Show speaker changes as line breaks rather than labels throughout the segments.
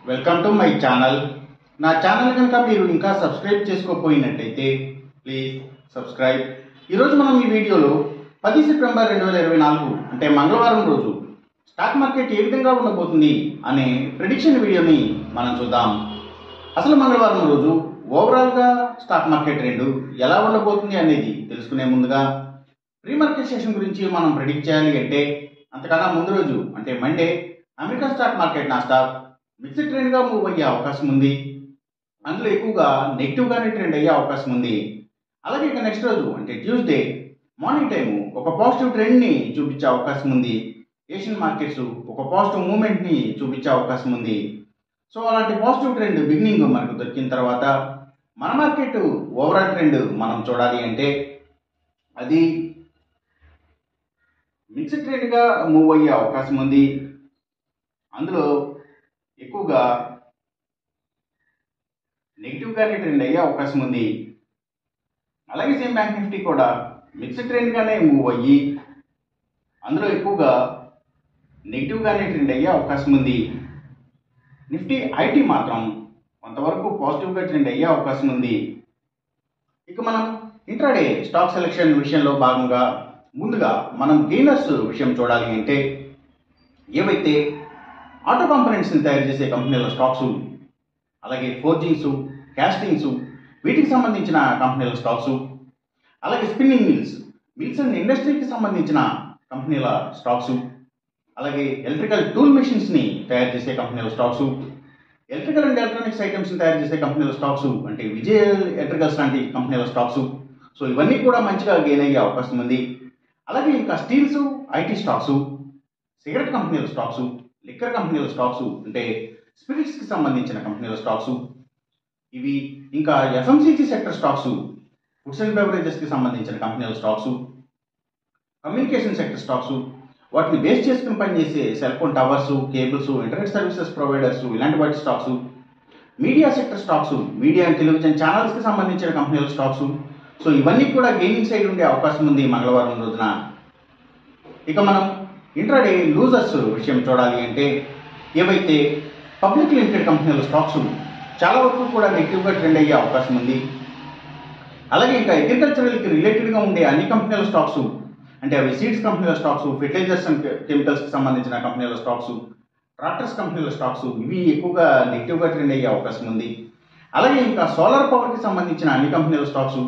Welcome to my channel. నా channel కనుక మీరు ఇంకా సబ్స్క్రైబ్ చేసుకోకపోయినట్టయితే ప్లీజ్ సబ్స్క్రైబ్. ఈరోజు మనం ఈ వీడియోలో 10 సెప్టెంబర్ 2024 అంటే మంగళవారం రోజు స్టాక్ మార్కెట్ ఏ విధంగా ఉండబోతుంది అనే ప్రిడిక్షన్ వీడియోని మనం చూద్దాం. అసలు మంగళవారం రోజు ఓవరాల్గా స్టాక్ మార్కెట్ ట్రెండ్ ఎలా ఉండబోతుంది అనేది తెలుసుకునే ముందుగా ప్రీ మార్కెట్ సెషన్ గురించి మనం ప్రిడిక్ట్ చేయాలి అంటే అంతకన్నా ముందు రోజు అంటే Monday American stock market NASDAQ mixed ట్రెండ్గా మూవ్ అయ్యే అవకాశం ఉంది. అందులో ఎక్కువగా నెగిటివ్గానే ట్రెండ్ అయ్యే అవకాశం ఉంది. అలాగే ఇక నెక్స్ట్ రోజు అంటే ట్యూస్డే మార్నింగ్ టైము ఒక పాజిటివ్ ట్రెండ్ని చూపించే అవకాశం ఉంది. ఏషియన్ మార్కెట్స్ ఒక పాజిటివ్ మూమెంట్ని చూపించే అవకాశం ఉంది. సో అలాంటి పాజిటివ్ ట్రెండ్ బిగినింగ్ మనకు దొరికిన తర్వాత మన మార్కెట్ ఓవరాల్ ట్రెండ్ మనం చూడాలి అంటే అది మిక్స్డ్ ట్రెండ్గా మూవ్ అయ్యే అవకాశం ఉంది. అందులో ఎక్కువగా నెగిటివ్గానే ట్రెండ్ అయ్యే అవకాశం ఉంది. అలాగే సేమ్ బ్యాంక్ నిఫ్టీ కూడా మిక్స్డ్ ట్రెండ్గానే మూవ్ అయ్యి అందులో ఎక్కువగా నెగిటివ్గానే ట్రెండ్ అయ్యే అవకాశం ఉంది. నిఫ్టీ ఐటీ మాత్రం కొంతవరకు పాజిటివ్గా ట్రెండ్ అయ్యే అవకాశం ఉంది. ఇక మనం ఇంట్రాడే స్టాక్ సెలెక్షన్ విషయంలో భాగంగా ముందుగా మనం గెయినర్స్ విషయం చూడాలి అంటే ఏవైతే ఆటో కాంపోనెంట్స్ని తయారు చేసే కంపెనీల స్టాక్స్, అలాగే ఫోర్జింగ్స్, క్యాస్టింగ్స్ వీటికి సంబంధించిన కంపెనీల స్టాక్స్, అలాగే స్పిన్నింగ్ మిల్స్ అండ్ ఇండస్ట్రీకి సంబంధించిన కంపెనీల స్టాక్స్, అలాగే ఎలక్ట్రికల్ టూల్ మెషిన్స్ని తయారు చేసే కంపెనీల స్టాక్స్, ఎలక్ట్రికల్ అండ్ ఎలక్ట్రానిక్స్ ఐటమ్స్ని తయారు చేసే కంపెనీల స్టాక్స్ అంటే విజయ్ ఎలక్ట్రికల్స్ లాంటి కంపెనీల స్టాక్స్. సో ఇవన్నీ కూడా మంచిగా గెయిన్ అయ్యే అవకాశం ఉంది. అలాగే ఇంకా స్టీల్స్, ఐటీ స్టాక్స్, సిగరెట్ కంపెనీల స్టాక్స్, లిక్కర్ కంపెనీల స్టాక్స్ అంటే స్పిరిట్స్కి సంబంధించిన కంపెనీల స్టాక్స్ ఇవి, ఇంకా FMCG sector stocks, foods and బెవరేజెస్కి సంబంధించిన కంపెనీల స్టాక్స్, కమ్యూనికేషన్ సెక్టర్ స్టాక్స్, వాటిని బేస్ చేసుకుని పనిచేసే cell phone towers, cables, internet services providers ఇలాంటి వాటి stocks, media sector stocks, media and television ఛానల్స్కి సంబంధించిన కంపెనీల స్టాక్స్. సో ఇవన్నీ కూడా గెయినింగ్ సైడ్ ఉండే అవకాశం ఉంది మంగళవారం రోజున. ఇక మనం ఇంట్రాడే లూజర్స్ విషయం చూడాలి అంటే ఏవైతే పబ్లిక్ లిమిటెడ్ కంపెనీల స్టాక్స్ చాలా వరకు కూడా నెగిటివ్గా ట్రెండ్ అయ్యే అవకాశం ఉంది. అలాగే ఇంకా అగ్రికల్చరల్కి రిలేటెడ్గా ఉండే అన్ని కంపెనీల స్టాక్స్ అంటే అవి సీడ్స్ కంపెనీల స్టాక్స్, ఫెర్టిలైజర్స్ అండ్ కెమికల్స్కి సంబంధించిన కంపెనీల స్టాక్స్, ట్రాక్టర్స్ కంపెనీల స్టాక్స్ ఇవి ఎక్కువగా నెగిటివ్గా ట్రెండ్ అయ్యే అవకాశం ఉంది. అలాగే ఇంకా సోలార్ పవర్కి సంబంధించిన అన్ని కంపెనీల స్టాక్స్,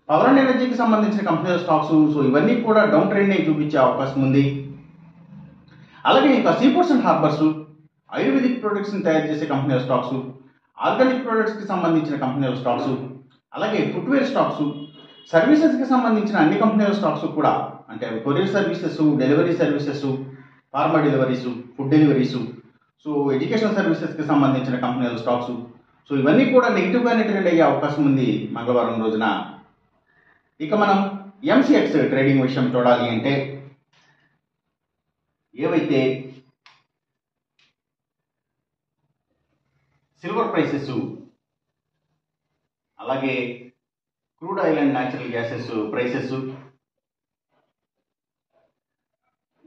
పవర్ అండ్ ఎనర్జీకి సంబంధించిన కంపెనీల స్టాక్స్ సో ఇవన్నీ కూడా డౌన్ ట్రెండ్ని చూపించే అవకాశం ఉంది. అలాగే ఇంకా సీపోర్ట్స్ అండ్ హార్బర్స్, ఆయుర్వేదిక్ ప్రొడక్ట్స్ని తయారు చేసే కంపెనీల స్టాక్స్, ఆర్గానిక్ ప్రొడక్ట్స్కి సంబంధించిన కంపెనీల స్టాక్స్, అలాగే ఫుట్వేర్ స్టాక్స్, సర్వీసెస్కి సంబంధించిన అన్ని కంపెనీల స్టాక్స్ కూడా అంటే అవి courier services, delivery services, pharma deliveries, food deliveries, so education సర్వీసెస్కి సంబంధించిన కంపెనీల స్టాక్స్ సో ఇవన్నీ కూడా నెగిటివ్గానే ట్రెండ్ అయ్యే అవకాశం ఉంది మంగళవారం రోజున. ఇక మనం ఎంసీఎక్స్ ట్రేడింగ్ విషయం చూడాలి అంటే ఏవైతే సిల్వర్ ప్రైసెస్, అలాగే crude oil and natural gases prices,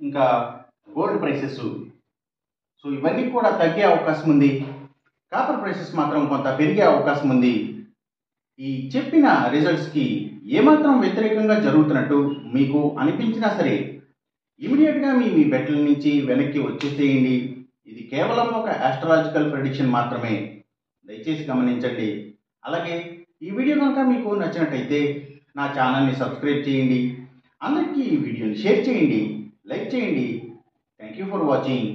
ఇంకా గోల్డ్ ప్రైసెస్ సో ఇవన్నీ కూడా తగ్గే అవకాశం ఉంది. కాపర్ ప్రైసెస్ మాత్రం కొంత పెరిగే అవకాశం ఉంది. ఈ చెప్పిన రిజల్ట్స్కి ఏమాత్రం వ్యతిరేకంగా జరుగుతున్నట్టు మీకు అనిపించినా సరే ఇమీడియట్గా మీ బెట్ల నుంచి వెనక్కి వచ్చేసేయండి. ఇది కేవలం ఒక ఆస్ట్రాలజికల్ ప్రెడిక్షన్ మాత్రమే, దయచేసి గమనించండి. అలాగే ఈ వీడియో కనుక మీకు నచ్చినట్టయితే నా ఛానల్ని సబ్స్క్రైబ్ చేయండి, అందరికీ ఈ వీడియోని షేర్ చేయండి, లైక్ చేయండి. Thank you for watching.